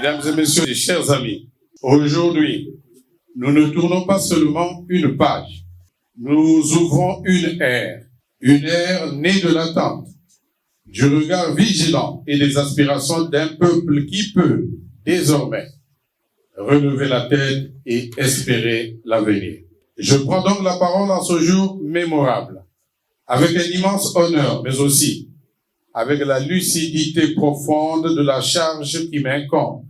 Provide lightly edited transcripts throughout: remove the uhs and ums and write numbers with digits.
Mesdames et messieurs, et chers amis, aujourd'hui, nous ne tournons pas seulement une page, nous ouvrons une ère née de l'attente, du regard vigilant et des aspirations d'un peuple qui peut désormais relever la tête et espérer l'avenir. Je prends donc la parole en ce jour mémorable, avec un immense honneur, mais aussi avec la lucidité profonde de la charge qui m'incombe.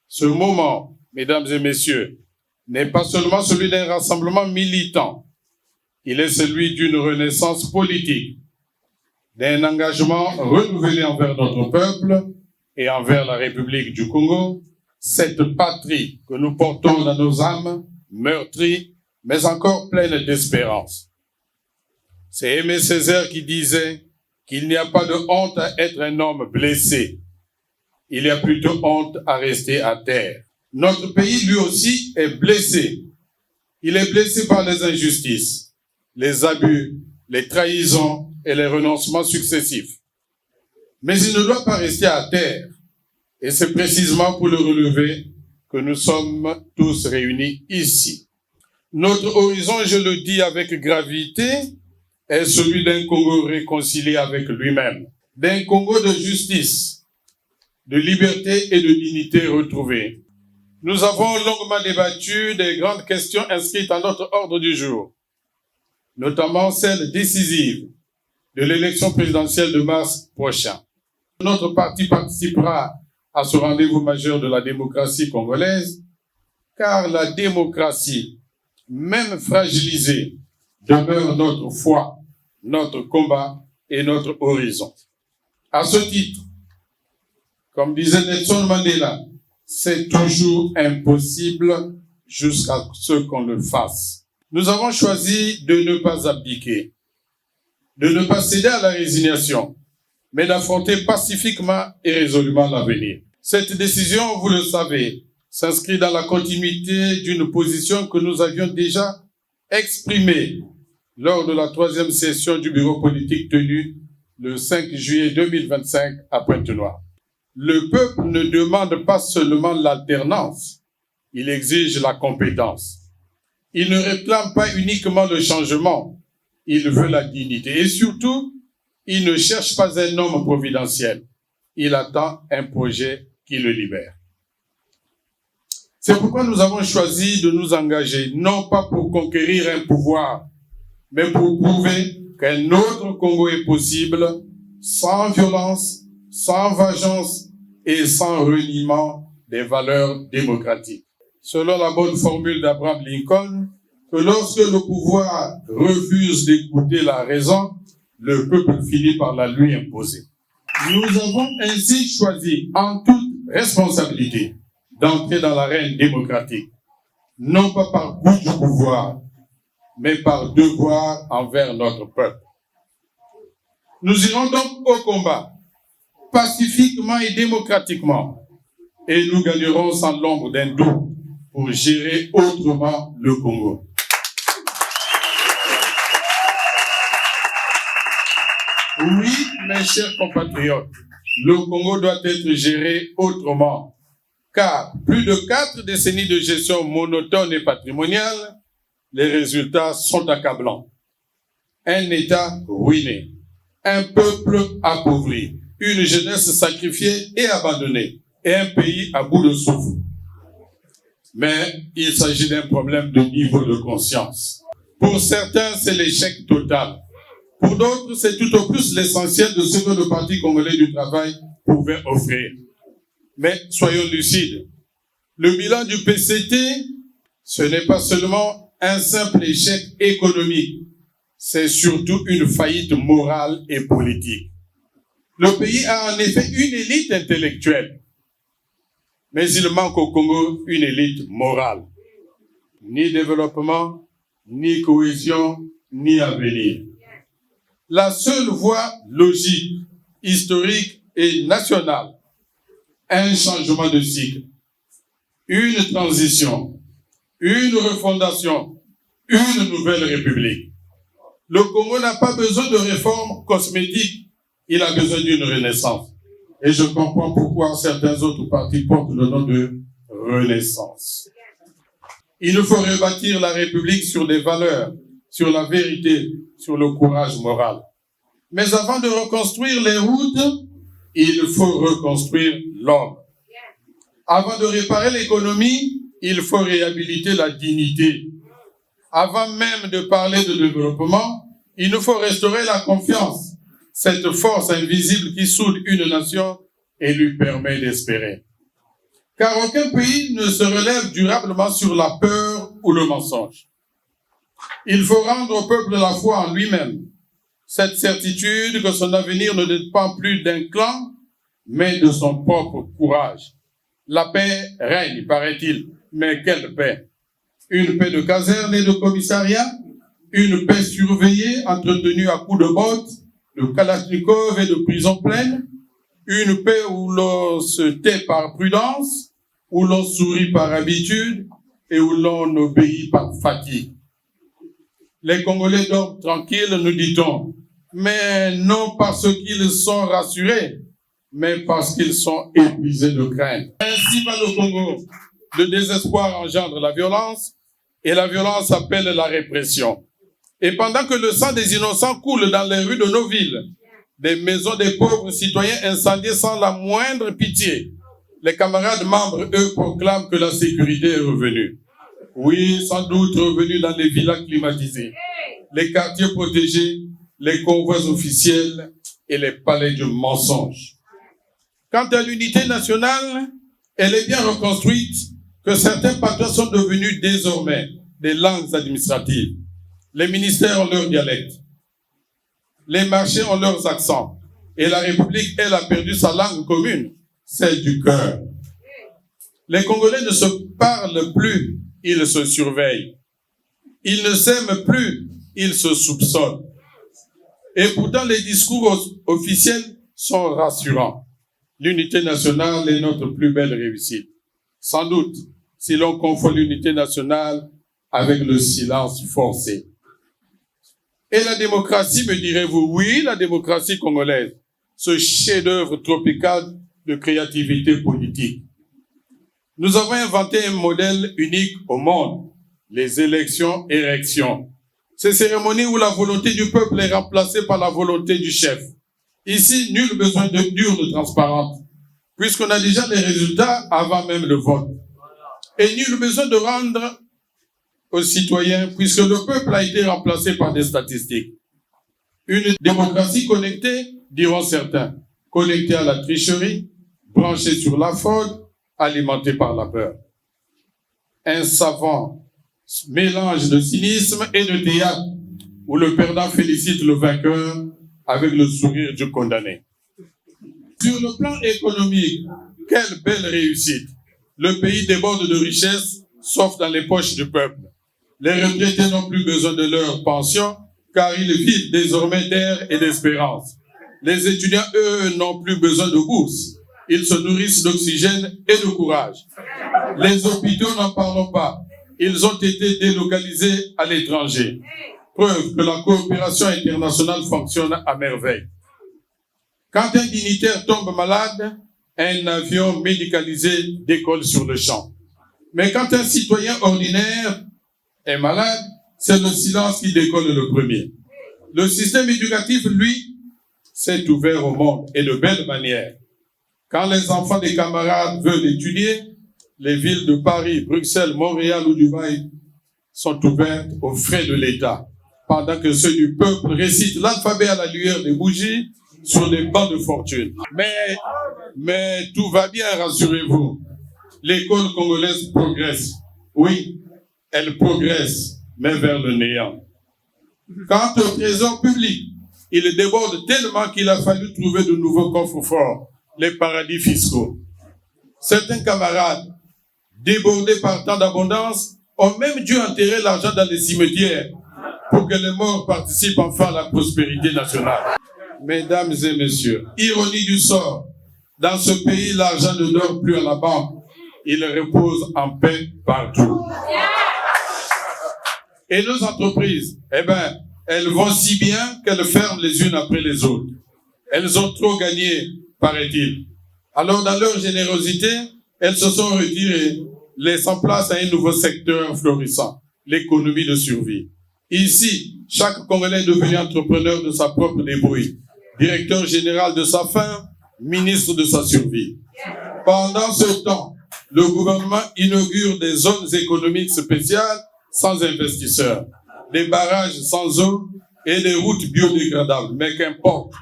Ce moment, mesdames et messieurs, n'est pas seulement celui d'un rassemblement militant, il est celui d'une renaissance politique, d'un engagement renouvelé envers notre peuple et envers la République du Congo, cette patrie que nous portons dans nos âmes, meurtrie, mais encore pleine d'espérance. C'est Aimé Césaire qui disait qu'il n'y a pas de honte à être un homme blessé. Il y a plutôt honte à rester à terre. Notre pays, lui aussi, est blessé. Il est blessé par les injustices, les abus, les trahisons et les renoncements successifs. Mais il ne doit pas rester à terre. Et c'est précisément pour le relever que nous sommes tous réunis ici. Notre horizon, je le dis avec gravité, est celui d'un Congo réconcilié avec lui-même, d'un Congo de justice, de liberté et de dignité retrouvée. Nous avons longuement débattu des grandes questions inscrites à notre ordre du jour, notamment celle décisive de l'élection présidentielle de mars prochain. Notre parti participera à ce rendez-vous majeur de la démocratie congolaise, car la démocratie, même fragilisée, demeure notre foi, notre combat et notre horizon. À ce titre, comme disait Nelson Mandela, c'est toujours impossible jusqu'à ce qu'on le fasse. Nous avons choisi de ne pas abdiquer, de ne pas céder à la résignation, mais d'affronter pacifiquement et résolument l'avenir. Cette décision, vous le savez, s'inscrit dans la continuité d'une position que nous avions déjà exprimée lors de la 3e session du bureau politique tenue le 5 juillet 2025 à Pointe-Noire. Le peuple ne demande pas seulement l'alternance, il exige la compétence. Il ne réclame pas uniquement le changement, il veut la dignité. Et surtout, il ne cherche pas un homme providentiel, il attend un projet qui le libère. C'est pourquoi nous avons choisi de nous engager, non pas pour conquérir un pouvoir, mais pour prouver qu'un autre Congo est possible, sans violence, sans vengeance et sans reniement des valeurs démocratiques. Selon la bonne formule d'Abraham Lincoln, que lorsque le pouvoir refuse d'écouter la raison, le peuple finit par la lui imposer. Nous avons ainsi choisi, en toute responsabilité, d'entrer dans l'arène démocratique, non pas par goût du pouvoir, mais par devoir envers notre peuple. Nous irons donc au combat, pacifiquement et démocratiquement, et nous gagnerons sans l'ombre d'un doute pour gérer autrement le Congo. Oui, mes chers compatriotes, le Congo doit être géré autrement, car plus de 4 décennies de gestion monotone et patrimoniale, les résultats sont accablants. Un État ruiné, un peuple appauvri, une jeunesse sacrifiée et abandonnée, et un pays à bout de souffle. Mais il s'agit d'un problème de niveau de conscience. Pour certains, c'est l'échec total. Pour d'autres, c'est tout au plus l'essentiel de ce que le Parti congolais du travail pouvait offrir. Mais soyons lucides. Le bilan du PCT, ce n'est pas seulement un simple échec économique, c'est surtout une faillite morale et politique. Le pays a en effet une élite intellectuelle, mais il manque au Congo une élite morale. Ni développement, ni cohésion, ni avenir. La seule voie logique, historique et nationale, un changement de cycle, une transition, une refondation, une nouvelle république. Le Congo n'a pas besoin de réformes cosmétiques, il a besoin d'une renaissance. Et je comprends pourquoi certains autres partis portent le nom de Renaissance. Il nous faut rebâtir la République sur des valeurs, sur la vérité, sur le courage moral. Mais avant de reconstruire les routes, il faut reconstruire l'homme. Avant de réparer l'économie, il faut réhabiliter la dignité. Avant même de parler de développement, il nous faut restaurer la confiance, cette force invisible qui soude une nation et lui permet d'espérer. Car aucun pays ne se relève durablement sur la peur ou le mensonge. Il faut rendre au peuple la foi en lui-même, cette certitude que son avenir ne dépend plus d'un clan, mais de son propre courage. La paix règne, paraît-il, mais quelle paix? Une paix de caserne et de commissariat, une paix surveillée, entretenue à coups de bottes, de kalachnikov et de prison pleine, une paix où l'on se tait par prudence, où l'on sourit par habitude et où l'on obéit par fatigue. Les Congolais dorment tranquilles, nous dit-on, mais non parce qu'ils sont rassurés, mais parce qu'ils sont épuisés de crainte. Ainsi va le Congo. Le désespoir engendre la violence et la violence appelle la répression. Et pendant que le sang des innocents coule dans les rues de nos villes, des maisons des pauvres citoyens incendiées sans la moindre pitié, les camarades membres, eux, proclament que la sécurité est revenue. Oui, sans doute revenue dans les villas climatisées, les quartiers protégés, les convois officiels et les palais du mensonge. Quant à l'unité nationale, elle est bien reconstruite, que certains patrons sont devenus désormais des langues administratives. Les ministères ont leur dialecte. Les marchés ont leurs accents. Et la République, elle, a perdu sa langue commune, celle du cœur. Les Congolais ne se parlent plus, ils se surveillent. Ils ne s'aiment plus, ils se soupçonnent. Et pourtant, les discours officiels sont rassurants. L'unité nationale est notre plus belle réussite. Sans doute, si l'on confond l'unité nationale avec le silence forcé. Et la démocratie, me direz-vous? Oui, la démocratie congolaise, ce chef-d'œuvre tropical de créativité politique. Nous avons inventé un modèle unique au monde, les élections-érections. Ces cérémonies où la volonté du peuple est remplacée par la volonté du chef. Ici, nul besoin d'urne transparente, puisqu'on a déjà les résultats avant même le vote. Et nul besoin de rendre aux citoyens, puisque le peuple a été remplacé par des statistiques. Une démocratie connectée, diront certains, connectée à la tricherie, branchée sur la fraude, alimentée par la peur. Un savant mélange de cynisme et de théâtre, où le perdant félicite le vainqueur avec le sourire du condamné. Sur le plan économique, quelle belle réussite! Le pays déborde de richesses, sauf dans les poches du peuple. Les retraités n'ont plus besoin de leur pension, car ils vivent désormais d'air et d'espérance. Les étudiants, eux, n'ont plus besoin de bourse. Ils se nourrissent d'oxygène et de courage. Les hôpitaux, n'en parlons pas. Ils ont été délocalisés à l'étranger. Preuve que la coopération internationale fonctionne à merveille. Quand un dignitaire tombe malade, un avion médicalisé décolle sur le champ. Mais quand un citoyen ordinaire est malade, c'est le silence qui décolle le premier. Le système éducatif, lui, s'est ouvert au monde et de belle manière. Quand les enfants des camarades veulent étudier, les villes de Paris, Bruxelles, Montréal ou Dubaï sont ouvertes aux frais de l'État, pendant que ceux du peuple récitent l'alphabet à la lueur des bougies sur des bancs de fortune. Mais tout va bien, rassurez-vous. L'école congolaise progresse. Oui, elle progresse, mais vers le néant. Quant au trésor public, il déborde tellement qu'il a fallu trouver de nouveaux coffres forts, les paradis fiscaux. Certains camarades, débordés par tant d'abondance, ont même dû enterrer l'argent dans les cimetières pour que les morts participent enfin à la prospérité nationale. Mesdames et messieurs, ironie du sort, dans ce pays, l'argent ne dort plus à la banque. Il repose en paix partout. Et nos entreprises, elles vont si bien qu'elles ferment les unes après les autres. Elles ont trop gagné paraît-il. Alors, dans leur générosité, elles se sont retirées, laissant place à un nouveau secteur florissant, l'économie de survie. Ici, chaque Congolais est devenu entrepreneur de sa propre débrouille, directeur général de sa fin, ministre de sa survie. Pendant ce temps, le gouvernement inaugure des zones économiques spéciales sans investisseurs, des barrages sans eau et des routes biodégradables. Mais qu'importe,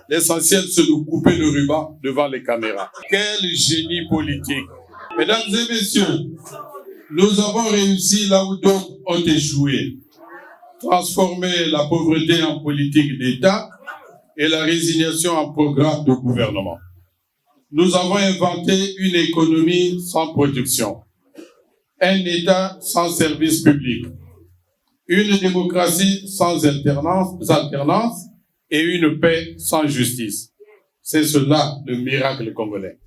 l'essentiel c'est de couper le ruban devant les caméras. Quel génie politique! Mesdames et messieurs, nous avons réussi là où d'autres ont échoué. Transformer la pauvreté en politique d'État et la résignation en programme de gouvernement. Nous avons inventé une économie sans production, un État sans service public, une démocratie sans alternance et une paix sans justice. C'est cela le miracle congolais.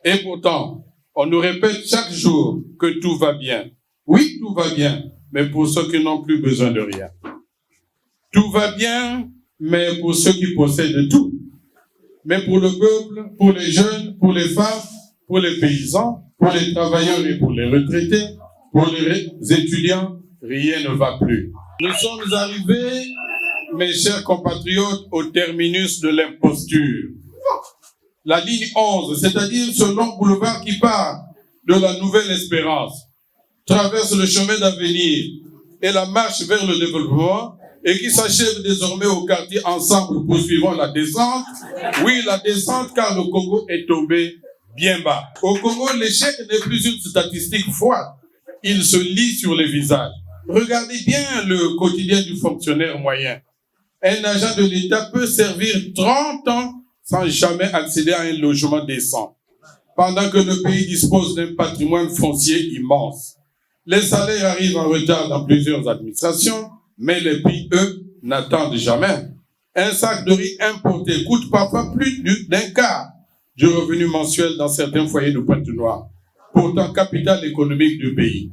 Et pourtant, on nous répète chaque jour que tout va bien. Oui, tout va bien, mais pour ceux qui n'ont plus besoin de rien. Tout va bien, mais pour ceux qui possèdent tout. Mais pour le peuple, pour les jeunes, pour les femmes, pour les paysans, pour les travailleurs et pour les retraités, pour les étudiants, rien ne va plus. Nous sommes arrivés, mes chers compatriotes, au terminus de l'imposture. La ligne 11, c'est-à-dire ce long boulevard qui part de la Nouvelle Espérance, traverse le chemin d'avenir et la marche vers le développement, et qui s'achève désormais au quartier Ensemble, poursuivant la descente. Oui, la descente, car le Congo est tombé bien bas. Au Congo, l'échec n'est plus une statistique froide. Il se lit sur les visages. Regardez bien le quotidien du fonctionnaire moyen. Un agent de l'État peut servir 30 ans sans jamais accéder à un logement décent, pendant que le pays dispose d'un patrimoine foncier immense. Les salaires arrivent en retard dans plusieurs administrations, mais les prix, eux, n'attendent jamais. Un sac de riz importé coûte parfois plus d'un quart du revenu mensuel dans certains foyers de Pointe-Noire, pourtant capitale économique du pays.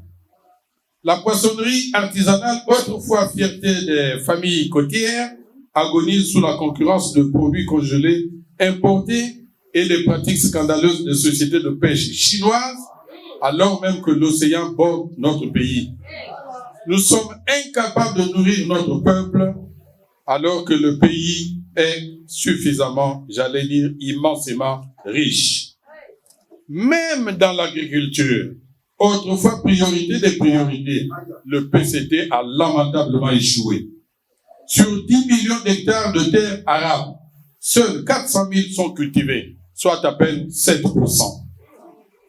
La poissonnerie artisanale, autrefois fierté des familles côtières, agonise sous la concurrence de produits congelés importés et les pratiques scandaleuses des sociétés de pêche chinoises, alors même que l'océan borde notre pays. Nous sommes incapables de nourrir notre peuple alors que le pays est suffisamment, j'allais dire immensément riche. Même dans l'agriculture, autrefois priorité des priorités, le PCT a lamentablement échoué. Sur 10 millions d'hectares de terres arables, seuls 400 000 sont cultivés, soit à peine 7%.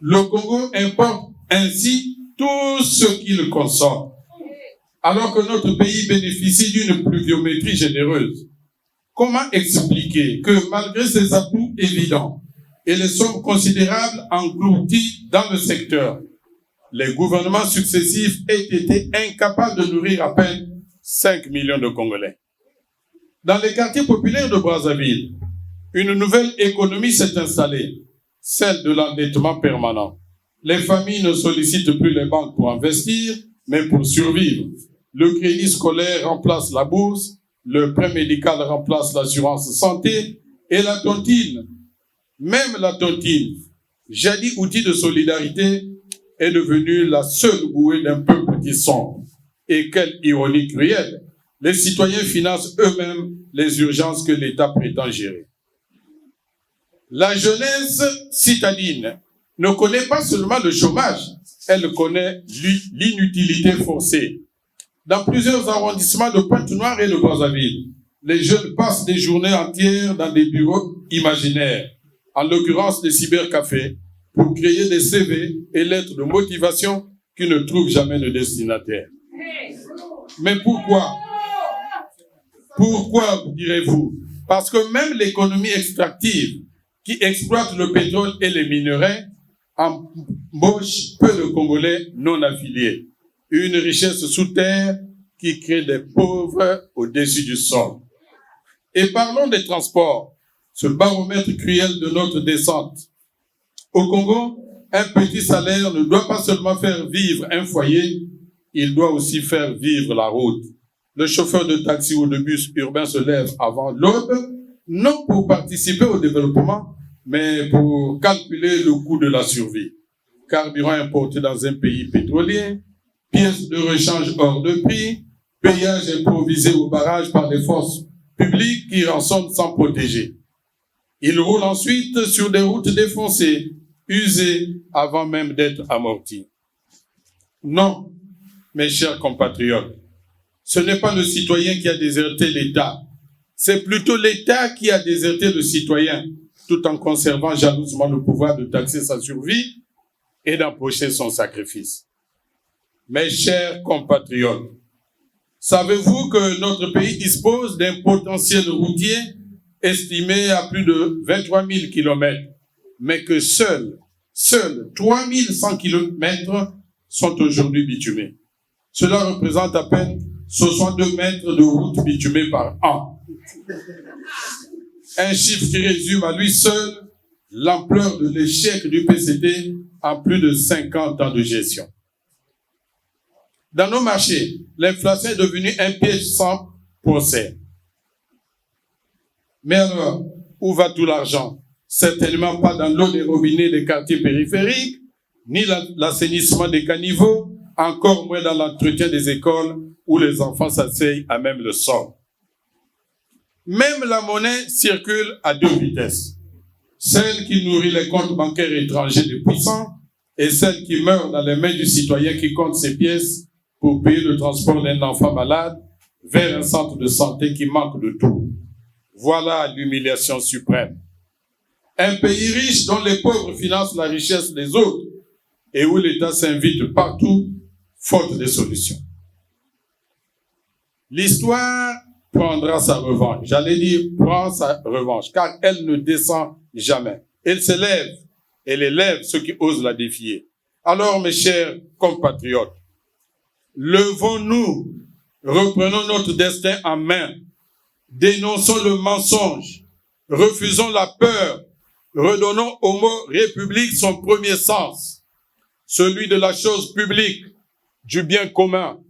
Le Congo importe ainsi tout ce qu'il consomme, alors que notre pays bénéficie d'une pluviométrie généreuse. Comment expliquer que malgré ces atouts évidents et les sommes considérables englouties dans le secteur, les gouvernements successifs aient été incapables de nourrir à peine 5 millions de Congolais? Dans les quartiers populaires de Brazzaville, une nouvelle économie s'est installée, celle de l'endettement permanent. Les familles ne sollicitent plus les banques pour investir, mais pour survivre. Le crédit scolaire remplace la bourse, le prêt médical remplace l'assurance santé et la tontine. Même la tontine, jadis outil de solidarité, est devenue la seule bouée d'un peuple qui sombre. Et quelle ironie cruelle, les citoyens financent eux-mêmes les urgences que l'État prétend gérer. La jeunesse citadine ne connaît pas seulement le chômage, elle connaît l'inutilité forcée. Dans plusieurs arrondissements de Pointe-Noire et de Brazzaville, les jeunes passent des journées entières dans des bureaux imaginaires, en l'occurrence des cybercafés, pour créer des CV et lettres de motivation qui ne trouvent jamais de destinataire. Mais pourquoi? Pourquoi, direz-vous? Parce que même l'économie extractive, qui exploite le pétrole et les minerais, embauche peu de Congolais non affiliés. Une richesse sous terre qui crée des pauvres au-dessus du sol. Et parlons des transports, ce baromètre cruel de notre descente. Au Congo, un petit salaire ne doit pas seulement faire vivre un foyer, il doit aussi faire vivre la route. Le chauffeur de taxi ou de bus urbain se lève avant l'aube, non pour participer au développement, mais pour calculer le coût de la survie. Carburant importé dans un pays pétrolier, pièces de rechange hors de prix, payage improvisé au barrage par les forces publiques qui rançonnent sans protéger. Ils roulent ensuite sur des routes défoncées, usées avant même d'être amorties. Non, mes chers compatriotes, ce n'est pas le citoyen qui a déserté l'État, c'est plutôt l'État qui a déserté le citoyen, tout en conservant jalousement le pouvoir de taxer sa survie et d'empocher son sacrifice. Mes chers compatriotes, savez-vous que notre pays dispose d'un potentiel routier estimé à plus de 23 000 kilomètres, mais que seuls 3 100 kilomètres sont aujourd'hui bitumés. Cela représente à peine 62 mètres de route bitumée par an. Un chiffre qui résume à lui seul l'ampleur de l'échec du PCT en plus de 50 ans de gestion. Dans nos marchés, l'inflation est devenue un piège sans procès. Mais alors, où va tout l'argent? Certainement pas dans l'eau des robinets des quartiers périphériques, ni l'assainissement des caniveaux, encore moins dans l'entretien des écoles où les enfants s'asseyent à même le sol. Même la monnaie circule à deux vitesses. Celle qui nourrit les comptes bancaires étrangers des puissants et celle qui meurt dans les mains du citoyen qui compte ses pièces pour payer le transport d'un enfant malade vers un centre de santé qui manque de tout. Voilà l'humiliation suprême. Un pays riche dont les pauvres financent la richesse des autres et où l'État s'invite partout, faute de solutions. L'histoire prendra sa revanche. J'allais dire, prend sa revanche, car elle ne descend jamais. Elle s'élève, elle élève ceux qui osent la défier. Alors, mes chers compatriotes, levons-nous, reprenons notre destin en main, dénonçons le mensonge, refusons la peur, redonnons au mot République son premier sens, celui de la chose publique, du bien commun.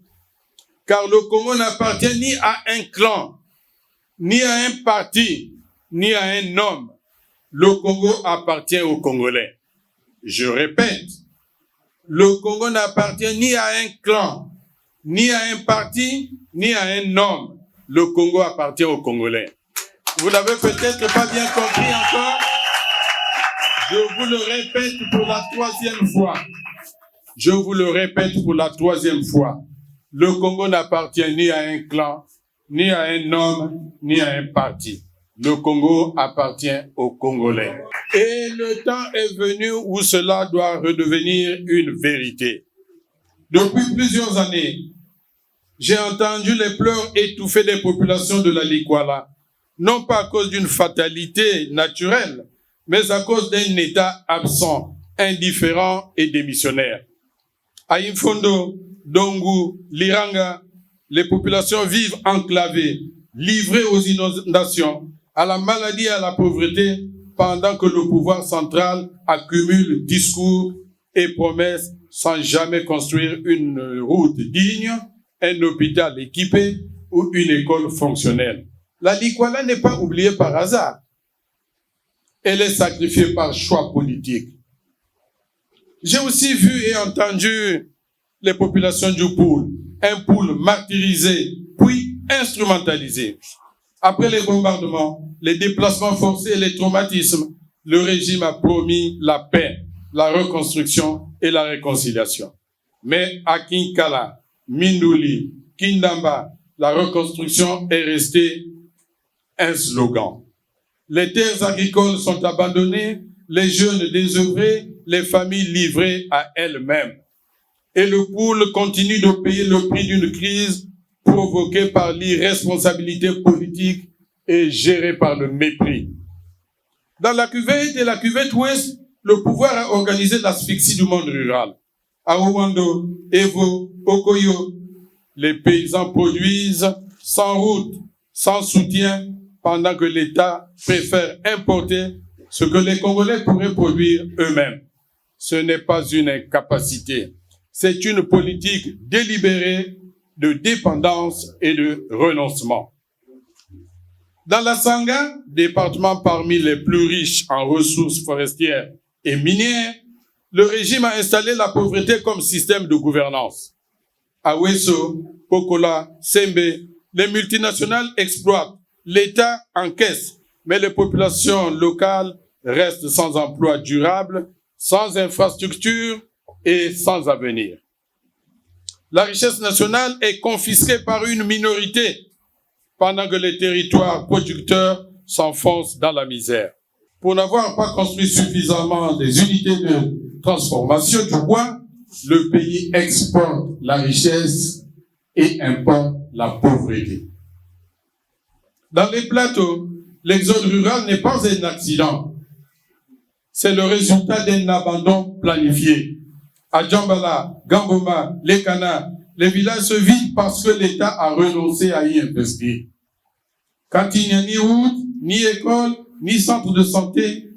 Car le Congo n'appartient ni à un clan, ni à un parti, ni à un homme. Le Congo appartient aux Congolais. Je répète, le Congo n'appartient ni à un clan, ni à un parti, ni à un homme. Le Congo appartient aux Congolais. Vous n'avez peut-être pas bien compris encore. Je vous le répète pour la troisième fois. Je vous le répète pour la troisième fois. Le Congo n'appartient ni à un clan, ni à un homme, ni à un parti. Le Congo appartient aux Congolais. Et le temps est venu où cela doit redevenir une vérité. Depuis plusieurs années, j'ai entendu les pleurs étouffés des populations de la Likuala, non pas à cause d'une fatalité naturelle, mais à cause d'un État absent, indifférent et démissionnaire. À Imfondo, Dongu, Liranga, les populations vivent enclavées, livrées aux inondations, à la maladie et à la pauvreté, pendant que le pouvoir central accumule discours et promesses sans jamais construire une route digne, un hôpital équipé ou une école fonctionnelle. La Likuala n'est pas oubliée par hasard. Elle est sacrifiée par choix politique. J'ai aussi vu et entendu les populations du Poul, un Poul martyrisé, puis instrumentalisé. Après les bombardements, les déplacements forcés et les traumatismes, le régime a promis la paix, la reconstruction et la réconciliation. Mais à Kinkala, Mindouli, Kindamba, la reconstruction est restée un slogan. Les terres agricoles sont abandonnées, les jeunes désœuvrés, les familles livrées à elles-mêmes. Et le Poul continue de payer le prix d'une crise provoquée par l'irresponsabilité politique et gérée par le mépris. Dans la cuvette et la cuvette ouest, le pouvoir a organisé l'asphyxie du monde rural. À Rwando, Evo, Okoyo, les paysans produisent sans route, sans soutien, pendant que l'État préfère importer ce que les Congolais pourraient produire eux-mêmes. Ce n'est pas une incapacité, c'est une politique délibérée de dépendance et de renoncement. Dans la Sangha, département parmi les plus riches en ressources forestières et minières, le régime a installé la pauvreté comme système de gouvernance. À Wesso, Pokola, Sembe, les multinationales exploitent, l'État encaisse, mais les populations locales restent sans emploi durable, sans infrastructure et sans avenir. La richesse nationale est confisquée par une minorité, pendant que les territoires producteurs s'enfoncent dans la misère. Pour n'avoir pas construit suffisamment des unités de transformation du bois, le pays exporte la richesse et importe la pauvreté. Dans les plateaux, l'exode rural n'est pas un accident. C'est le résultat d'un abandon planifié. À Djambala, Gamboma, Lekana, les villages se vident parce que l'État a renoncé à y investir. Quand il n'y a ni route, ni école, ni centre de santé,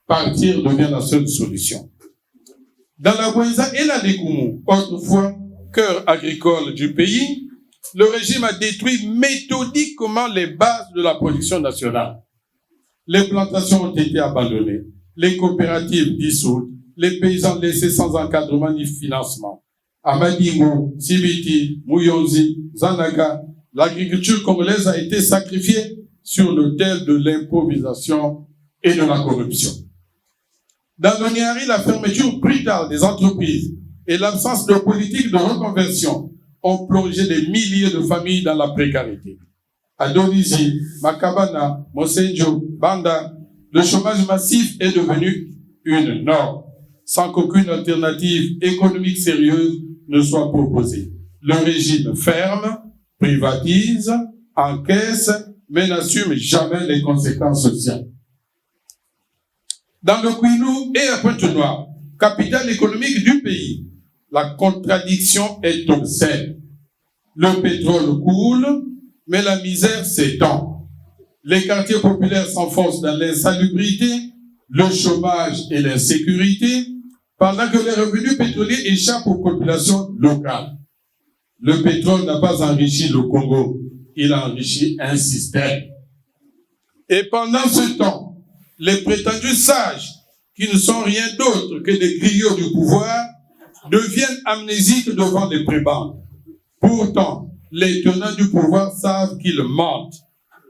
partir devient la seule solution. Dans la Bouenza et la Dékoumou, autrefois cœur agricole du pays, le régime a détruit méthodiquement les bases de la production nationale. Les plantations ont été abandonnées, les coopératives dissoutes, les paysans laissés sans encadrement ni financement. À Madingo, Sibiti, Mouyonzi, Zanaga, l'agriculture congolaise a été sacrifiée sur l'autel de l'improvisation et de la corruption. Dans le Niari, la fermeture brutale des entreprises et l'absence de politique de reconversion ont plongé des milliers de familles dans la précarité. À Donizi, Makabana, Mosenjo, Banda, le chômage massif est devenu une norme, sans qu'aucune alternative économique sérieuse ne soit proposée. Le régime ferme, privatise, encaisse, mais n'assume jamais les conséquences sociales. Dans le Kwilu et à Pointe-Noire, capitale économique du pays, la contradiction est obscène. Le pétrole coule, mais la misère s'étend. Les quartiers populaires s'enfoncent dans l'insalubrité, le chômage et l'insécurité, pendant que les revenus pétroliers échappent aux populations locales. Le pétrole n'a pas enrichi le Congo, il a enrichi un système. Et pendant ce temps, les prétendus sages, qui ne sont rien d'autre que des griots du pouvoir, deviennent amnésiques devant les prébendes. Pourtant, les tenants du pouvoir savent qu'ils mentent.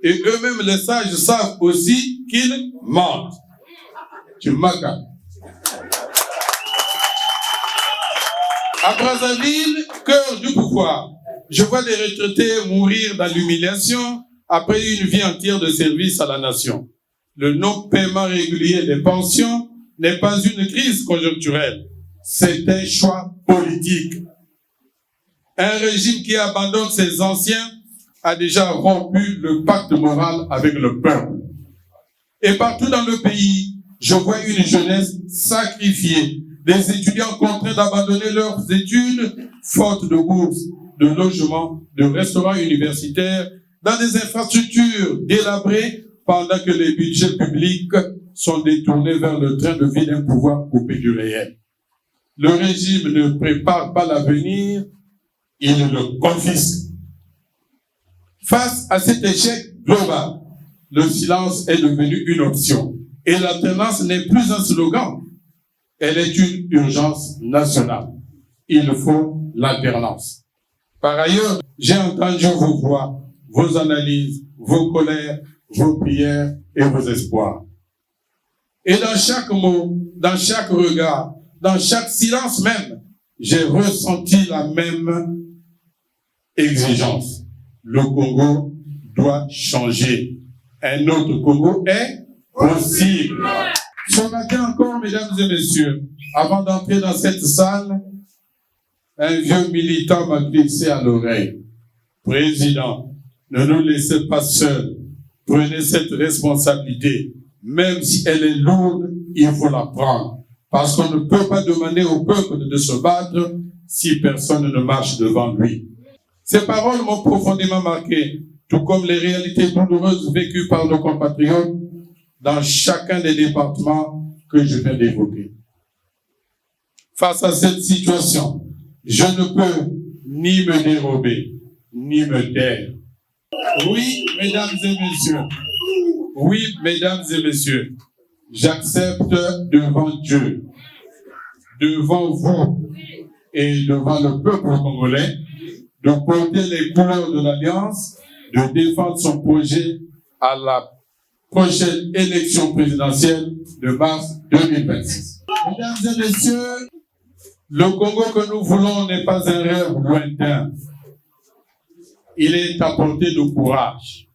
Et eux-mêmes, les sages, savent aussi qu'ils mentent. Tu m'as. À Brazzaville, cœur du pouvoir, je vois des retraités mourir dans l'humiliation après une vie entière de service à la nation. Le non-paiement régulier des pensions n'est pas une crise conjoncturelle, c'est un choix politique. Un régime qui abandonne ses anciens a déjà rompu le pacte moral avec le peuple. Et partout dans le pays, je vois une jeunesse sacrifiée, des étudiants contraints d'abandonner leurs études, faute de bourses, de logements, de restaurants universitaires, dans des infrastructures délabrées, pendant que les budgets publics sont détournés vers le train de vie d'un pouvoir coupé du réel. Le régime ne prépare pas l'avenir, il le confisque. Face à cet échec global, le silence est devenu une option. Et l'alternance n'est plus un slogan, elle est une urgence nationale. Il faut l'alternance. Par ailleurs, j'ai entendu vos voix, vos analyses, vos colères, vos prières et vos espoirs. Et dans chaque mot, dans chaque regard, dans chaque silence même, j'ai ressenti la même exigence. Le Congo doit changer. Un autre Congo est possible. Ce matin encore, mesdames et messieurs, avant d'entrer dans cette salle, un vieux militant m'a glissé à l'oreille. Président, ne nous laissez pas seuls. Prenez cette responsabilité. Même si elle est lourde, il faut la prendre. Parce qu'on ne peut pas demander au peuple de se battre si personne ne marche devant lui. Ces paroles m'ont profondément marqué, tout comme les réalités douloureuses vécues par nos compatriotes dans chacun des départements que je viens d'évoquer. Face à cette situation, je ne peux ni me dérober, ni me taire. Oui, mesdames et messieurs. Oui, mesdames et messieurs. J'accepte devant Dieu, devant vous et devant le peuple congolais de porter les couleurs de l'Alliance, de défendre son projet à la prochaine élection présidentielle de mars 2026. Mesdames et messieurs, le Congo que nous voulons n'est pas un rêve lointain. Il est à portée de courage.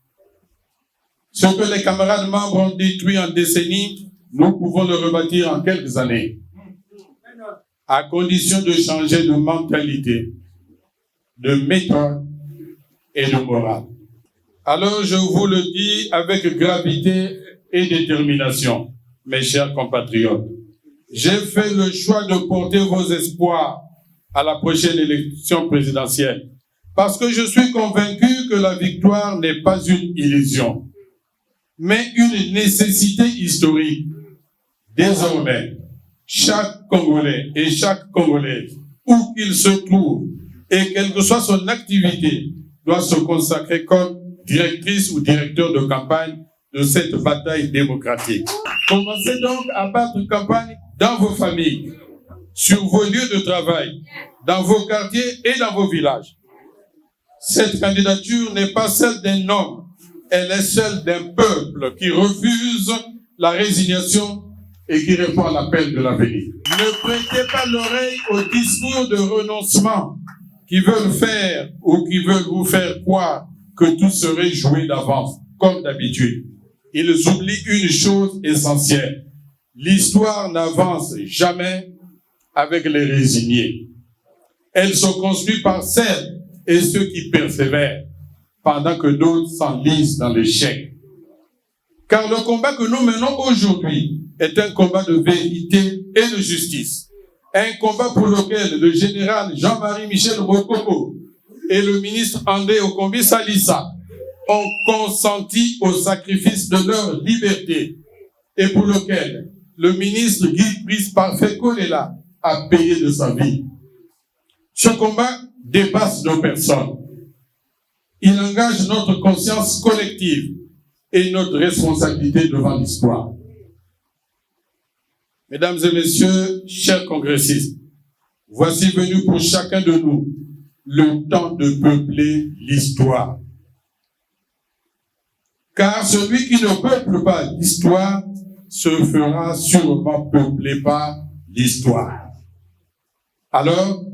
Ce que les camarades membres ont détruit en décennies, nous pouvons le rebâtir en quelques années, à condition de changer de mentalité, de méthode et de morale. Alors je vous le dis avec gravité et détermination, mes chers compatriotes. J'ai fait le choix de porter vos espoirs à la prochaine élection présidentielle, parce que je suis convaincu que la victoire n'est pas une illusion, mais une nécessité historique. Désormais, chaque Congolais et chaque Congolaise, où qu'il se trouve, et quelle que soit son activité, doit se consacrer comme directrice ou directeur de campagne de cette bataille démocratique. Commencez donc à battre campagne dans vos familles, sur vos lieux de travail, dans vos quartiers et dans vos villages. Cette candidature n'est pas celle d'un homme, elle est celle d'un peuple qui refuse la résignation et qui répond à l'appel de l'avenir. Ne prêtez pas l'oreille aux discours de renoncement qui veulent faire ou qui veulent vous faire croire que tout serait joué d'avance, comme d'habitude. Ils oublient une chose essentielle. L'histoire n'avance jamais avec les résignés. Elle se construit par celles et ceux qui persévèrent, pendant que d'autres s'enlisent dans l'échec. Car le combat que nous menons aujourd'hui est un combat de vérité et de justice. Un combat pour lequel le général Jean-Marie Michel Mokoko et le ministre André Okombi Salissa ont consenti au sacrifice de leur liberté et pour lequel le ministre Guy Brice Parfait Kolela a payé de sa vie. Ce combat dépasse nos personnes. Il engage notre conscience collective et notre responsabilité devant l'histoire. Mesdames et messieurs, chers congressistes, voici venu pour chacun de nous le temps de peupler l'histoire. Car celui qui ne peuple pas l'histoire se fera sûrement peupler par l'histoire. Alors,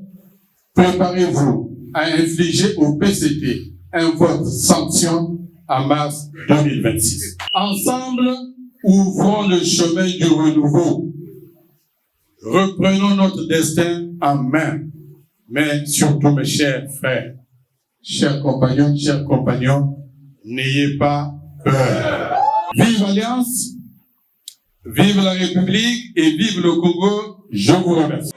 préparez-vous à infliger au PCT un vote sanction en mars 2026. Ensemble, ouvrons le chemin du renouveau. Reprenons notre destin en main. Mais surtout, mes chers frères, chers compagnons, n'ayez pas peur. Vive l'Alliance, vive la République et vive le Congo. Je vous remercie.